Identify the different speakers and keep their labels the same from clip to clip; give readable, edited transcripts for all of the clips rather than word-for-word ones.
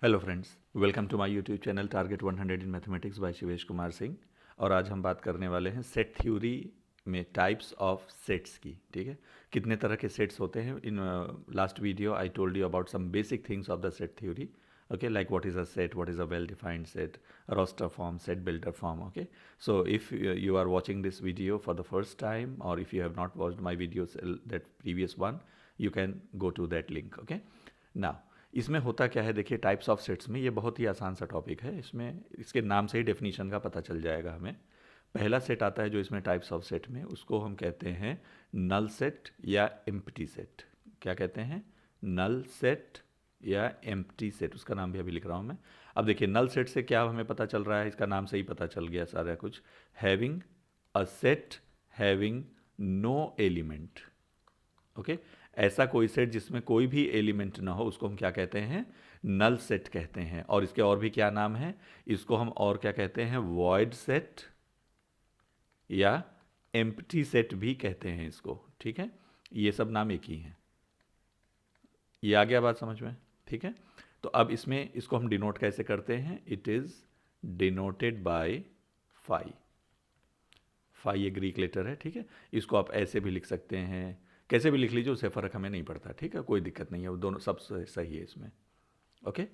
Speaker 1: Hello friends, welcome to my YouTube channel target 100 in mathematics by Shivesh Kumar Singh. और आज हम बात करने वाले हैं सेट थ्योरी में टाइप्स ऑफ सेट्स की। ठीक है, कितने तरह के सेट्स होते हैं। In last video I told you about some basic things of the set theory. Okay, like what is a set, what is a well defined set, roster form, set builder form. Okay, so if you are watching this video for the first time, or if you have not watched my videos, that previous one, you can go to that link. Okay, now इसमें होता क्या है, देखिए types of sets में ये बहुत ही आसान सा टॉपिक है। इसमें इसके नाम से ही डेफिनीशन का पता चल जाएगा हमें। पहला सेट आता है जो इसमें टाइप्स ऑफ सेट में, उसको हम कहते हैं नल सेट या एम्प्टी सेट। क्या कहते हैं? नल सेट या एम्प्टी सेट। उसका नाम भी अभी लिख रहा हूँ मैं। अब देखिए नल सेट से क्या हमें पता चल रहा है, इसका नाम से ही पता चल गया सारा कुछ। Having a set having no element. Okay, ऐसा कोई सेट जिसमें कोई भी एलिमेंट ना हो उसको हम क्या कहते हैं? नल सेट कहते हैं। और इसके और भी क्या नाम है? इसको हम और क्या कहते हैं? वॉइड सेट या एम्प्टी सेट भी कहते हैं इसको। ठीक है, ये सब नाम एक ही हैं। ये आ गया बात समझ में? ठीक है, तो अब इसमें इसको हम डिनोट कैसे करते हैं? It is denoted by phi. Phi ये ग्रीक लेटर है। ठीक है, इसको आप ऐसे भी लिख सकते हैं, कैसे भी लिख लीजिए, उससे फ़र्क हमें नहीं पड़ता। ठीक है, कोई दिक्कत नहीं है, वो दोनों सब सही है इसमें। ओके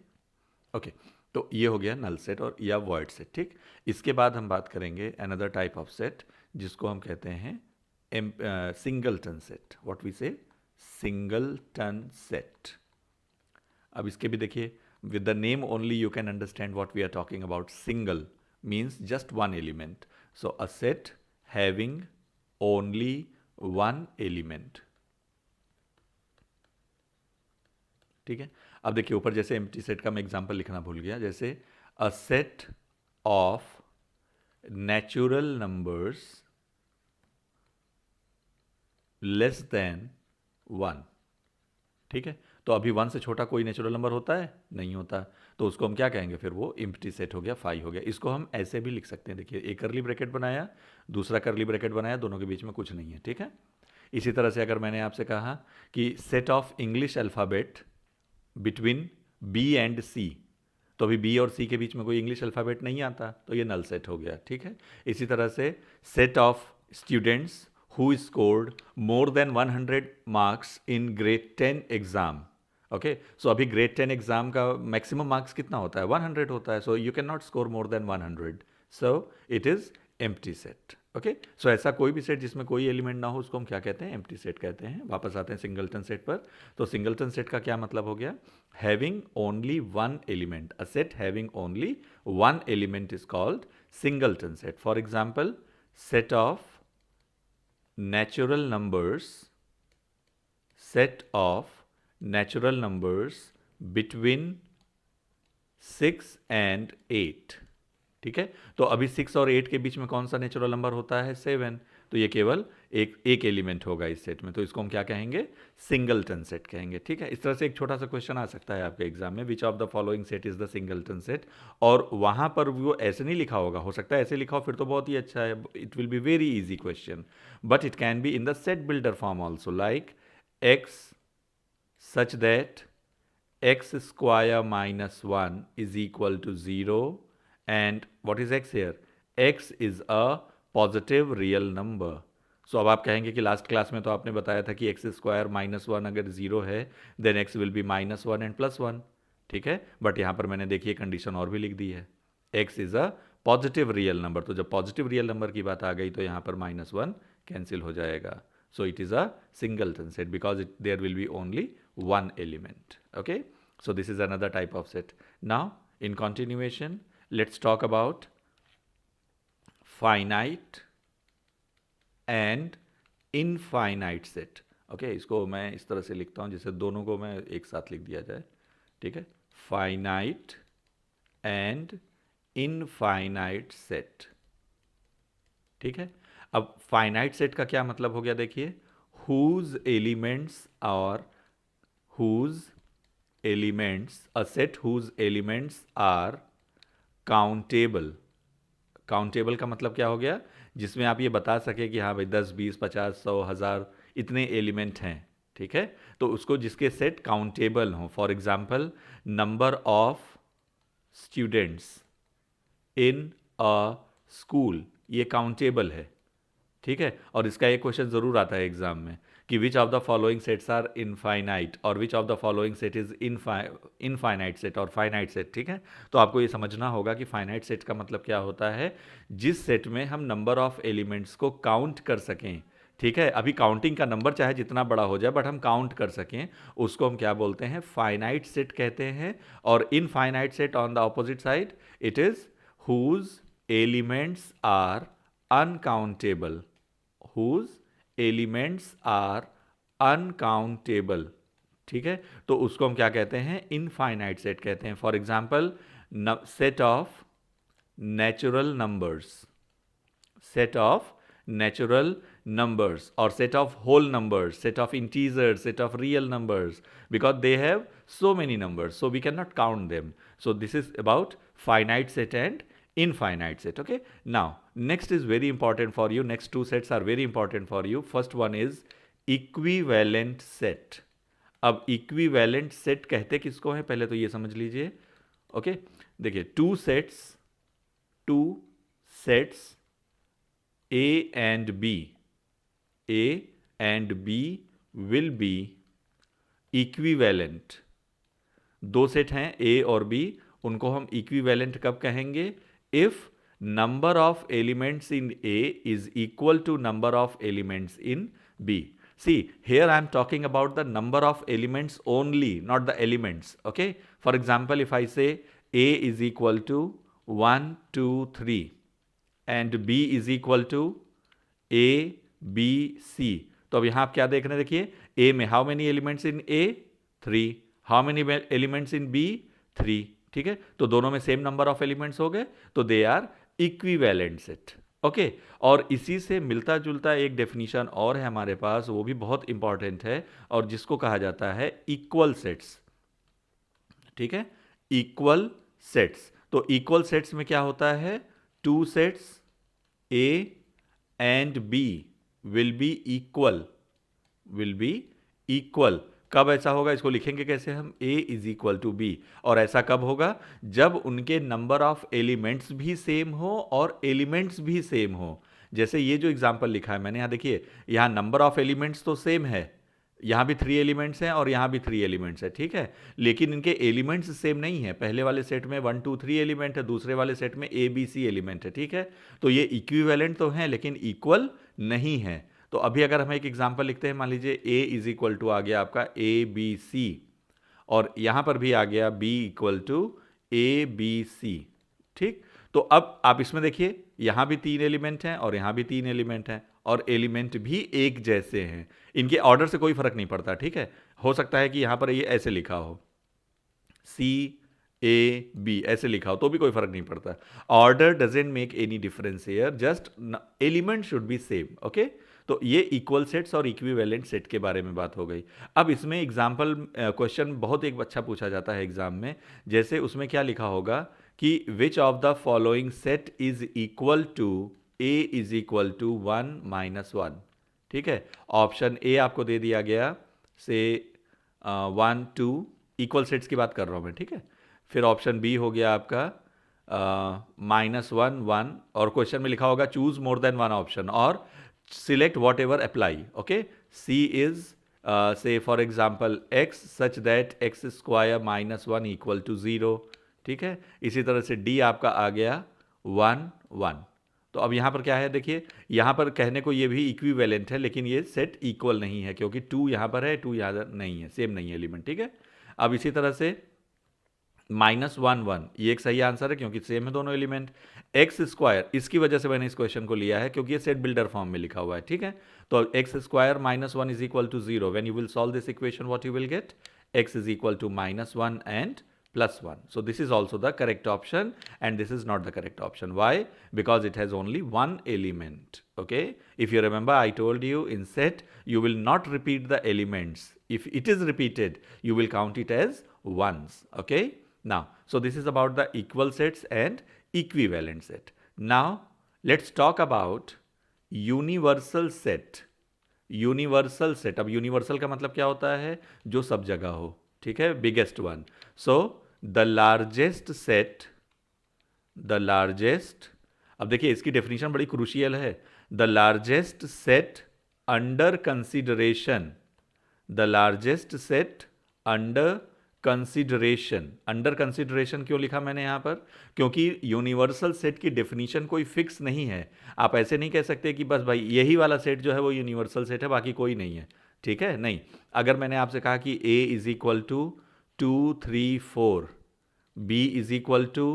Speaker 1: ओके, तो ये हो गया नल सेट और या वॉइड सेट। ठीक, इसके बाद हम बात करेंगे अनदर टाइप ऑफ सेट जिसको हम कहते हैं singleton set. What we say? Singleton set. अब इसके भी देखिए, with the name only you can understand what we are talking about. Single means just one element, so a set having only one element. ठीक है, अब देखिए ऊपर जैसे एम्प्टी सेट का मैं एग्जांपल लिखना भूल गया, जैसे a set of natural numbers less than one. ठीक है, तो अभी वन से छोटा कोई नेचुरल नंबर होता है? नहीं होता, तो उसको हम क्या कहेंगे? फिर वो एम्प्टी सेट हो गया, फाई हो गया। इसको हम ऐसे भी लिख सकते हैं, देखिए एक करली ब्रैकेट बनाया, दूसरा करली ब्रैकेट बनाया, दोनों के बीच में कुछ नहीं है। ठीक है, इसी तरह से अगर मैंने आपसे कहा कि set of English alphabet between B and C, तो अभी बी और सी के बीच में कोई इंग्लिश अल्फ़ाबेट नहीं आता, तो ये नल सेट हो गया। ठीक है, इसी तरह से set of students who scored more than 100 marks in grade 10 exam. Okay, so अभी ग्रेड 10 एग्जाम का मैक्सिमम मार्क्स कितना होता है? 100 होता है, so you can not score more than 100, so it is empty set. Okay, so ऐसा कोई भी सेट जिसमें कोई एलिमेंट ना हो उसको हम क्या कहते हैं? एम्प्टी सेट कहते हैं। वापस आते हैं सिंगलटन सेट पर। तो सिंगलटन सेट का क्या मतलब हो गया? Having only one element. A set having only one element is called singleton set. For example, set of natural numbers, set of natural numbers between 6 and 8। ठीक है, तो अभी 6 और 8 के बीच में कौन सा नेचुरल नंबर होता है? 7। तो ये केवल एक एलिमेंट होगा इस सेट में, तो इसको हम क्या कहेंगे? सिंगलटन सेट कहेंगे। ठीक है, इस तरह से एक छोटा सा क्वेश्चन आ सकता है आपके एग्जाम में, विच of the following set is the singleton set. और वहां पर वो ऐसे नहीं लिखा होगा, हो सकता है ऐसे लिखा हो, फिर तो बहुत ही अच्छा है, it will be very easy question. But it can be in the set builder form also, like x such that x square minus 1 is equal to 0, and what is x here? x is a positive real number. सो अब आप कहेंगे कि last class में तो आपने बताया था कि एक्स स्क्वायर माइनस वन अगर जीरो है then x will be minus one and plus one. ठीक है, बट यहाँ पर मैंने देखिए कंडीशन और भी लिख दी है, x is a positive real number. तो जब पॉजिटिव रियल नंबर की बात आ गई तो यहाँ पर माइनस वन कैंसिल हो जाएगा। So it is a singleton set because there will be only one element. Okay, so this is another type of set. Now in continuation, let's talk about finite and infinite set. Okay, इसको मैं इस तरह से लिखता हूँ जिससे दोनों को मैं एक साथ लिख दिया जाए। ठीक है, finite and infinite set। ठीक है, अब फाइनाइट सेट का क्या मतलब हो गया? देखिए, whose elements are whose elements, a set whose elements are countable। Countable का मतलब क्या हो गया? जिसमें आप ये बता सके कि हाँ भाई 10 20 50 100 1000 इतने एलिमेंट हैं। ठीक है, तो उसको जिसके सेट काउंटेबल हो, for example number of students in a school, ये काउंटेबल है, ठीक है। और इसका एक क्वेश्चन जरूर आता है एग्जाम में कि which of the following sets are infinite और which of the following set is infinite set और फाइनाइट सेट, ठीक है। तो आपको ये समझना होगा कि फाइनाइट सेट का मतलब क्या होता है, जिस सेट में हम नंबर ऑफ एलिमेंट्स को काउंट कर सकें, ठीक है। अभी काउंटिंग का नंबर चाहे जितना बड़ा हो जाए बट हम काउंट कर सकें, उसको हम क्या बोलते हैं, फाइनाइट सेट कहते हैं। और infinite set on the opposite side, it is whose elements are uncountable, whose elements are uncountable, ठीक है। तो उसको हम क्या कहते हैं, इनफाइनाइट सेट कहते हैं। For example set of natural numbers, set of natural numbers, or set of whole numbers, set of integers, set of real numbers, because they have so many numbers, so we cannot count them. So this is about finite set and infinite set. Okay, now next is very important for you, next two sets are very important for you. First one is equivalent set. अब equivalent set कहते किसको है, पहले तो ये समझ लीजिए। Okay, देखिए two sets A and B, A and B will be equivalent. दो सेट हैं A और B, उनको हम इक्विवेलेंट कब कहेंगे, if number of elements in A is equal to number of elements in B. See, here I am talking about the number of elements only, not the elements. Okay, for example, if I say A is equal to 1 2 3 and B is equal to A B C, तो अब यहां आप क्या देख रहे हैं, देखिए A में how many elements in A 3, how many elements in B 3, ठीक है। तो दोनों में सेम नंबर ऑफ एलिमेंट्स हो गए, तो they are equivalent set. Okay, और इसी से मिलता जुलता एक डेफिनेशन और है हमारे पास, वो भी बहुत इंपॉर्टेंट है, और जिसको कहा जाता है इक्वल सेट्स, ठीक है, इक्वल सेट्स। तो इक्वल सेट्स में क्या होता है, two sets A and B will be equal, कब ऐसा होगा, इसको लिखेंगे कैसे हम, A is equal to B, और ऐसा कब होगा, जब उनके नंबर ऑफ एलिमेंट्स भी सेम हो और एलिमेंट्स भी सेम हो। जैसे ये जो एग्जांपल लिखा है मैंने, यहाँ देखिए, यहाँ नंबर ऑफ एलिमेंट्स तो सेम है, यहाँ भी 3 एलिमेंट्स हैं और यहाँ भी 3 एलिमेंट्स है, ठीक है, लेकिन इनके एलिमेंट्स सेम नहीं है। पहले वाले सेट में 1 2 3 एलिमेंट है, दूसरे वाले सेट में A B C एलिमेंट है, ठीक है। तो ये इक्विवेलेंट तो हैं लेकिन इक्वल नहीं है। तो अभी अगर हम एक एग्जांपल लिखते हैं, मान लीजिए A इज इक्वल टू आ गया आपका ABC, और यहां पर भी आ गया B इक्वल टू ABC, ठीक। तो अब आप इसमें देखिए, यहां भी 3 एलिमेंट हैं और यहां भी 3 एलिमेंट हैं, और एलिमेंट भी एक जैसे हैं, इनके ऑर्डर से कोई फर्क नहीं पड़ता, ठीक है। हो सकता है कि यहां पर ये ऐसे लिखा हो CAB ऐसे लिखा हो तो भी कोई फर्क नहीं पड़ता, order doesn't make any difference here, just element should be same. Okay, तो ये इक्वल सेट्स और इक्विवेलेंट सेट के बारे में बात हो गई। अब इसमें एग्जाम्पल क्वेश्चन बहुत एक अच्छा पूछा जाता है एग्जाम में, जैसे उसमें क्या लिखा होगा कि which of the following set is equal to A is equal to 1 - 1, ठीक है। ऑप्शन ए आपको दे दिया गया, से 1 2, इक्वल सेट्स की बात कर रहा हूं मैं, ठीक है। फिर ऑप्शन बी हो गया आपका -1 1, और क्वेश्चन में लिखा होगा choose more than one option और select whatever apply. Okay, C is say for example x such that x square -1 equal to 0, ठीक है। इसी तरह से डी आपका आ गया 1 1। तो अब यहाँ पर क्या है, देखिए यहाँ पर कहने को ये भी इक्विवेलेंट है, लेकिन ये सेट इक्वल नहीं है क्योंकि 2 यहाँ पर है, 2 यहाँ नहीं है, सेम नहीं है एलिमेंट, ठीक है। अब इसी तरह से -1 1, ये एक सही आंसर है क्योंकि सेम है दोनों एलिमेंट। एक्स स्क्वायर, इसकी वजह से मैंने इस क्वेश्चन को लिया है क्योंकि ये सेट बिल्डर फॉर्म में लिखा हुआ है, ठीक है। तो x square -1 is equal to 0, when you will solve this equation what you will get, x is equal to -1 and +1. So this is also the correct option, and this is not the correct option. Why? Because it has only one element. Okay, if you remember, I told you in set you will not repeat the elements. If it is repeated, you will count it as ones. Okay, now so this is about the equal sets and equivalent set. Now let's talk about universal set. Universal set. अब universal का मतलब क्या होता है, जो सब जगह हो, ठीक है, biggest one. So the largest set, the largest, अब देखिए इसकी डेफिनेशन बड़ी क्रूशियल है, the largest set under consideration, the largest set under consideration. Under consideration क्यों लिखा मैंने यहां पर, क्योंकि यूनिवर्सल सेट की डेफिनेशन कोई फिक्स नहीं है। आप ऐसे नहीं कह सकते कि बस भाई यही वाला सेट जो है वो यूनिवर्सल सेट है, बाकी कोई नहीं है, ठीक है, नहीं। अगर मैंने आपसे कहा कि A is equal to 2 3 4, B is equal to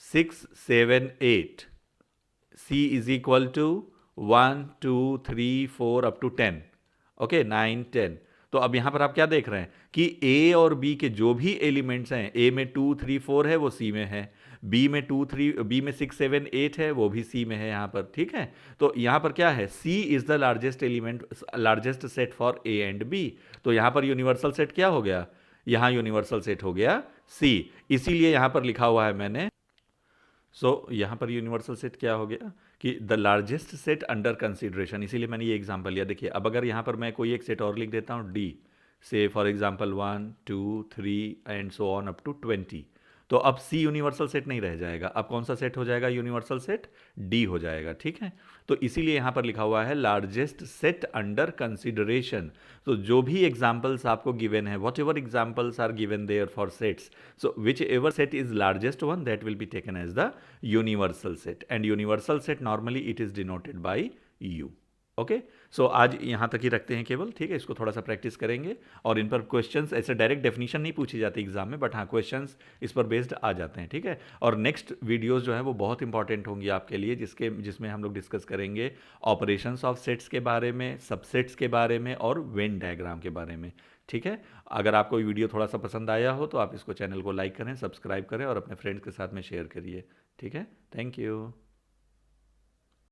Speaker 1: 6 7 8, C is equal to 1 2 3 4 up to 10, okay 9 10। तो अब यहां पर आप क्या देख रहे हैं कि ए और बी के जो भी एलिमेंट्स हैं, ए में 2 3 4 है वो सी में है, बी में 6 7 8 है वो भी सी में है यहां पर, ठीक है। तो यहां पर क्या है, C is the largest element, largest set for A and B. तो यहां पर यूनिवर्सल सेट क्या हो गया, यहां यूनिवर्सल सेट हो गया सी। इसीलिए यहां पर लिखा हुआ है मैंने, यहां पर यूनिवर्सल सेट क्या हो गया कि the largest set under consideration, इसीलिए मैंने ये एग्जांपल लिया। देखिए अब अगर यहां पर मैं कोई एक सेट और लिख देता हूं D, say for example 1 2 3 and so on up to 20, तो अब सी यूनिवर्सल सेट नहीं रह जाएगा, अब कौन सा सेट हो जाएगा, यूनिवर्सल सेट डी हो जाएगा, ठीक है। तो इसीलिए यहां पर लिखा हुआ है लार्जेस्ट सेट अंडर कंसिडरेशन। तो जो भी एग्जांपल्स आपको गिवन है, whatever examples are given there for sets, so whichever set is largest one, that will be taken as the universal set, and universal set normally it is denoted by u। Okay, so आज यहाँ तक ही रखते हैं केवल, ठीक है। इसको थोड़ा सा प्रैक्टिस करेंगे और इन पर क्वेश्चंस, ऐसे डायरेक्ट डेफिनेशन नहीं पूछी जाती एग्जाम में, बट हाँ क्वेश्चंस इस पर बेस्ड आ जाते हैं, ठीक है। और नेक्स्ट वीडियोस जो है वो बहुत इंपॉर्टेंट होंगी आपके लिए, जिसमें हम लोग डिस्कस करेंगे ऑपरेशंस ऑफ सेट्स के बारे में, सबसेट्स के बारे में और वेन डायग्राम के बारे में, ठीक है। अगर आपको वीडियो थोड़ा सा पसंद आया हो तो आप इसको चैनल को लाइक करें, सब्सक्राइब करें और अपने फ्रेंड्स के साथ में शेयर करिए, ठीक है। Thank you.